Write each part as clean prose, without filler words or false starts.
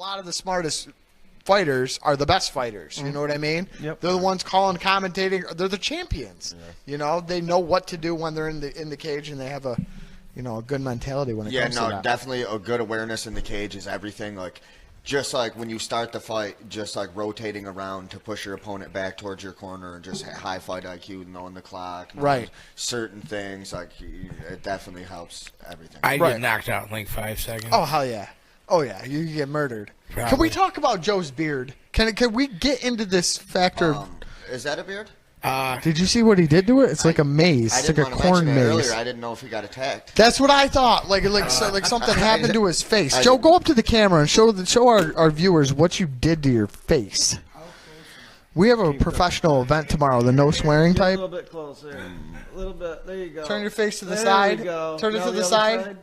lot of the smartest fighters are the best fighters. You know what I mean? Yep. They're the ones calling, commentating. They're the champions. Yeah. You know, they know what to do when they're in the cage, and they have a good mentality when it comes to that. Yeah, no, definitely a good awareness in the cage is everything. Like, just like when you start the fight, just like rotating around to push your opponent back towards your corner, and just high fight IQ, knowing the clock, right? Certain things, like it definitely helps everything. I get knocked out in like 5 seconds. Oh hell yeah! Oh yeah, you get murdered. Probably. Can we talk about Joe's beard? Can we get into this factor? Is that a beard? Did you see what he did to it? It's like a maze. It's like a corn maze. Earlier, I didn't know if he got attacked. That's what I thought. Like something happened to his face. Joe, go up to the camera and show our viewers what you did to your face. We have a professional event tomorrow, the no swearing type. A little bit closer. A little bit. There you go. Turn your face to the side. There you go. Turn it to the side.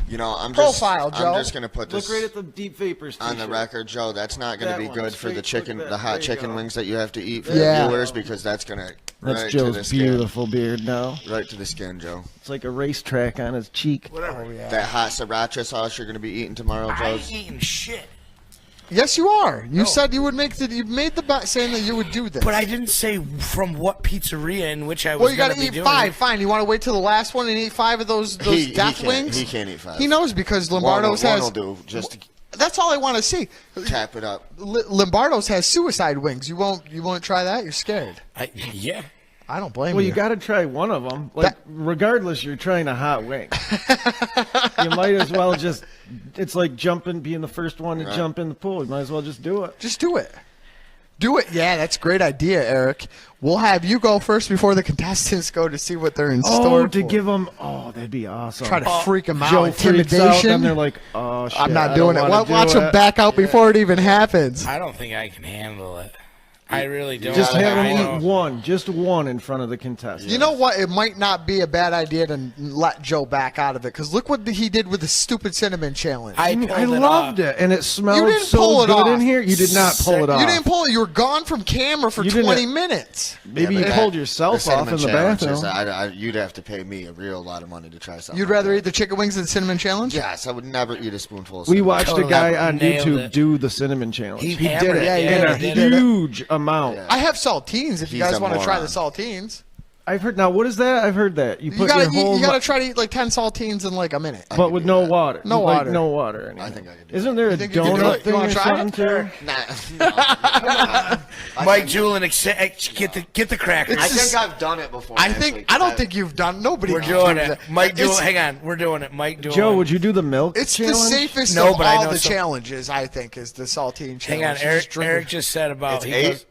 You know, I'm Joe. just going to put this Look right at the deep vapors on the record, Joe. That's not going to be good for the hot chicken wings that you have to eat for the viewers, because that's going to That's Joe's beautiful beard now. Right to the skin, Joe. It's like a racetrack on his cheek. Whatever. Oh, yeah. That hot sriracha sauce you're going to be eating tomorrow, Joe. I ain't eating shit. Yes, you are. You said you would you made the bet saying that you would do this. But I didn't say from what pizzeria in which I was. Well, you got to eat eat 5. Fine. You want to wait till the last one and eat 5 of those death wings? He can't eat 5. He knows because Lombardo's has. One will do, just to that's all I want to see. Tap it up. Lombardo's has suicide wings. You won't try that? You're scared. Yeah. I don't blame you. Well, you got to try one of them. Like, regardless, you're trying a hot wing. You might as well just. It's like being the first one to jump in the pool. You might as well just do it. Just do it. Do it. Yeah, that's a great idea, Eric. We'll have you go first before the contestants go to see what they're in store. Oh, to give them. Oh, that'd be awesome. Try to freak them out. Joe Intimidation. Out, and they're like, oh, shit. I'm not doing it. Watch them back out before it even happens. I don't think I can handle it. I really don't. Just have them eat one, just one in front of the contestants. You know what? It might not be a bad idea to let Joe back out of it, because look what he did with the stupid cinnamon challenge. I loved it, and it smelled so good in here. You did not pull it off. You didn't pull it. You were gone from camera for 20 minutes. Maybe you pulled yourself off in the bathroom. You'd have to pay me a real lot of money to try something. You'd rather eat the chicken wings than the cinnamon challenge? Yes, I would never eat a spoonful of cinnamon. We watched a guy on YouTube do the cinnamon challenge. He did it in a huge amount. Yeah. I have saltines if you guys want to try the saltines. I've heard. Now, what is that? I've heard that. You gotta try to eat like 10 saltines in like a minute. But with no water. No water. No water. I think I could do Isn't there a donut thing or something too? Nah. Mike Doolen, get the crackers. I think I've done it before. I don't think you've done. Nobody. We're doing it. Mike Doolen, hang on. We're doing it. Mike Doolen. Joe, would you do the milk challenge? It's the safest of all the challenges, I think, is the saltine challenge. Hang on. Eric just said about 8?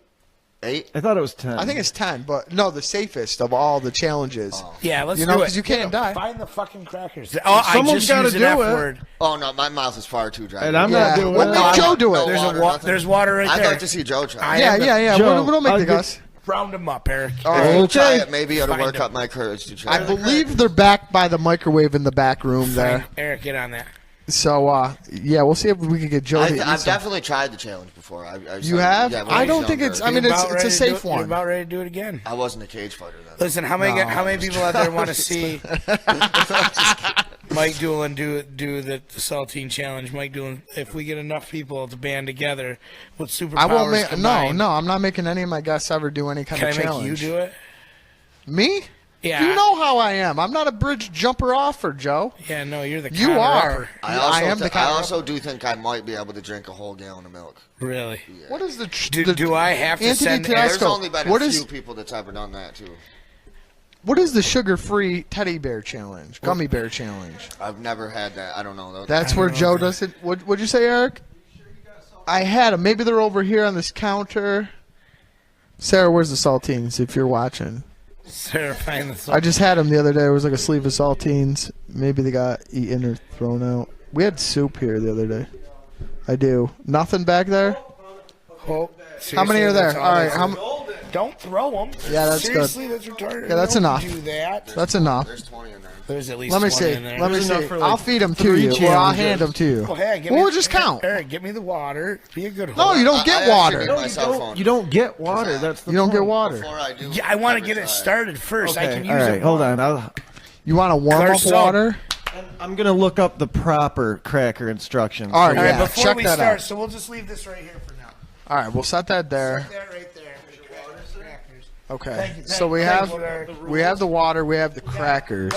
I thought it was 10. I think it's 10, but no, the safest of all the challenges. Oh. Yeah, let's do it. Because you can't die. Find the fucking crackers. Someone's got to do it. Word. Oh, no, my mouth is far too dry. And I'm not doing it. What make Joe do it? There's water right there. I'd like to see Joe try. Yeah. Joe, we'll make the Gus. Round them up, Eric. All right. We'll try it. Maybe it'll work up my courage to try. I believe they're back by the microwave in the back room there. Eric, get on that. So, yeah, we'll see if we can get Joe to eat I've definitely tried the challenge before. You have? Yeah, I don't think it's. I mean, it's a safe one. You're about ready to do it again. I wasn't a cage fighter then. Listen, how many people out there want to see Mike Doolen do the saltine challenge? Mike Doolen, if we get enough people to band together with superpowers combined. No, I'm not making any of my guests ever do any kind of challenge. Can I make you do it? Me? Yeah. You know how I am. I'm not a bridge jumper offer, Joe. Yeah, no, you're the You are. I also do think I might be able to drink a whole gallon of milk. Really? Yeah. What is the... Do I have to send... There's only been a few people that's ever done that, too. What is the sugar-free teddy bear challenge? Gummy bear challenge? I've never had that. I don't know. That's where Joe does it. What'd you say, Eric? I had them. Maybe they're over here on this counter. Sarah, where's the saltines if you're watching? Sarah, find the saltines. I just had them the other day. It was like a sleeve of saltines. Maybe they got eaten or thrown out. We had soup here the other day. I do. Nothing back there? Oh, how many are there? All right. Don't throw them. Yeah, that's seriously, good. That's retarded. Yeah, that's enough. Do that. That's enough. There's 20 in there. There's at least Let me 20 see. in there. Let me see. Like I'll feed them to you, or I'll hand them to you. Well, hey, we'll just count. Eric, get me the water. Be a good No, you don't get water. You don't get water. That's the You don't get water. I want to get it started first. Okay. I can use All right, it. hold on. You want to warm up water? I'm gonna look up the proper cracker instructions. All right, All right, yeah, before check we that start, out. so we'll just leave this right here for now. All right, we'll set that there. Set that right there. Crackers. Okay. Thank you, So we thank have you, sir. we have the water, we have the crackers.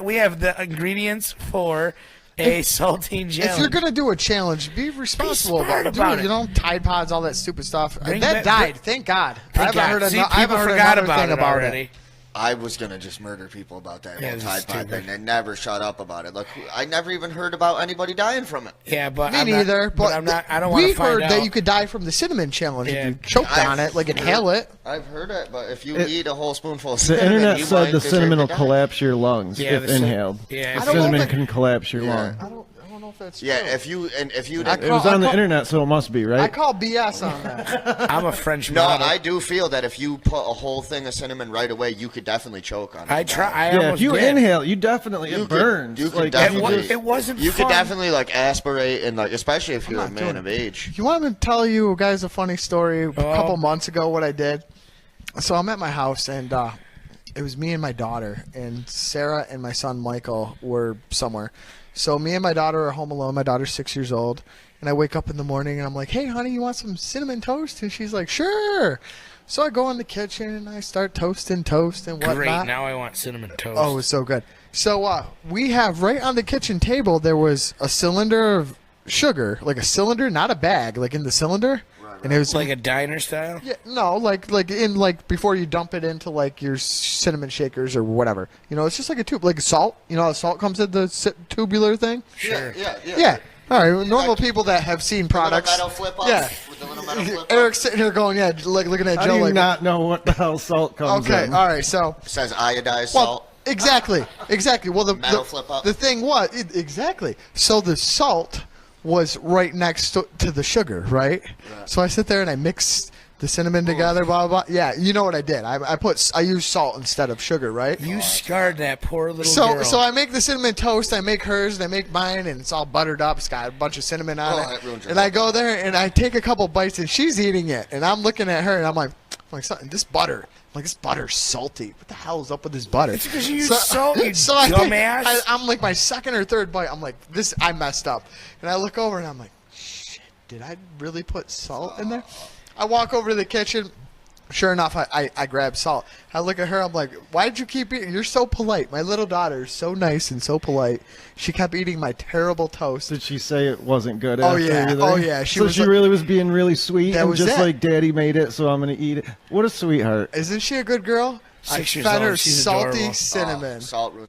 We have the ingredients for a saltine challenge. If you're gonna do a challenge, be responsible smart about it. about it. You know, Tide Pods, all that stupid stuff. Bring that back- died. Thank God. I Thank haven't God. heard, See, I haven't people heard forgot another about thing it about already. it. I was gonna just murder people about that Yeah, whole this Tide is Pod stupid. thing. They never shut up about it. Like I never even heard about anybody dying from it. Yeah, but Me I'm neither. Not, but I'm not. I don't want we to find heard out. that you could die from the cinnamon challenge Yeah. if you choked on it, like inhale it. I've heard it, but if you It- eat a whole spoonful of The cinnamon, internet you said might the deserve cinnamon to will die. collapse your lungs Yeah, if the cin- inhaled. yeah, I don't know Cinnamon if it- can collapse your lung. I don't know if that's true. Yeah, if you I It was call- on the I call- internet, so it must be, I right? call BS on that. I'm a French no, model. I do feel that if you put a whole thing of cinnamon right away, you could definitely choke on it. I try. I Yeah, almost if you did. inhale, you definitely, You it could- burns. you could Like, It, definitely- it wasn't. You fun. could definitely like aspirate and like, especially if you're a not man doing of it. age. You want me to tell you guys a funny story? A couple months ago, what I did. So I'm at my house, and it was me and my daughter, and Sarah and my son Michael were somewhere. So me and my daughter are home alone. My daughter's 6 years old, and I wake up in the morning and I'm like, "Hey, honey, you want some cinnamon toast?" And she's like, "Sure." So I go in the kitchen and I start toasting toast and whatnot. Great. Now I want cinnamon toast. Oh, it was so good. So we have right on the kitchen table, there was a cylinder of sugar, like a cylinder, not a bag, like in the cylinder. And it was like a diner style. yeah, no, like before you dump it into like your cinnamon shakers or whatever. You know, it's just like a tube, like salt. You know, how salt comes in the tubular thing. Sure. Yeah. All right, normal people that have seen products. Metal flip up. Yeah. With the little metal flip up. Eric's sitting here going, yeah, like looking at How Joe do you like. not know what the hell salt comes Okay, in? all right, so. It says iodized Well, salt. exactly. Well, Metal flip up. the thing was exactly. So the salt was right next to the sugar, right? So I sit there and I mix the cinnamon together, blah blah blah. Yeah, you know what I did? I used salt instead of sugar, right? You scarred that poor little So girl. so I make the cinnamon toast, I make hers, and I make mine, and it's all buttered up. It's got a bunch of cinnamon on that ruined it. your And I life. go there and I take a couple bites, and she's eating it, and I'm looking at her, and I'm like something. This butter. Like, this butter's salty. What the hell is up with this butter? It's because you use salt, you I think- dumbass. I'm like my second or third bite. I'm like, I messed up. And I look over and I'm like, shit, did I really put salt in there? I walk over to the kitchen. Sure enough, I grab salt. I look at her. I'm like, why did you keep eating? You're so polite. My little daughter is so nice and so polite. She kept eating my terrible toast. Did she say it wasn't good? Oh, after yeah. either? Oh, yeah. She So was she like- really was being really sweet That and was just it. like, Daddy made it, so I'm going to eat it. What a sweetheart. Isn't she a good girl? 6 I years fed old. her She's salty adorable. cinnamon. Salt ruins.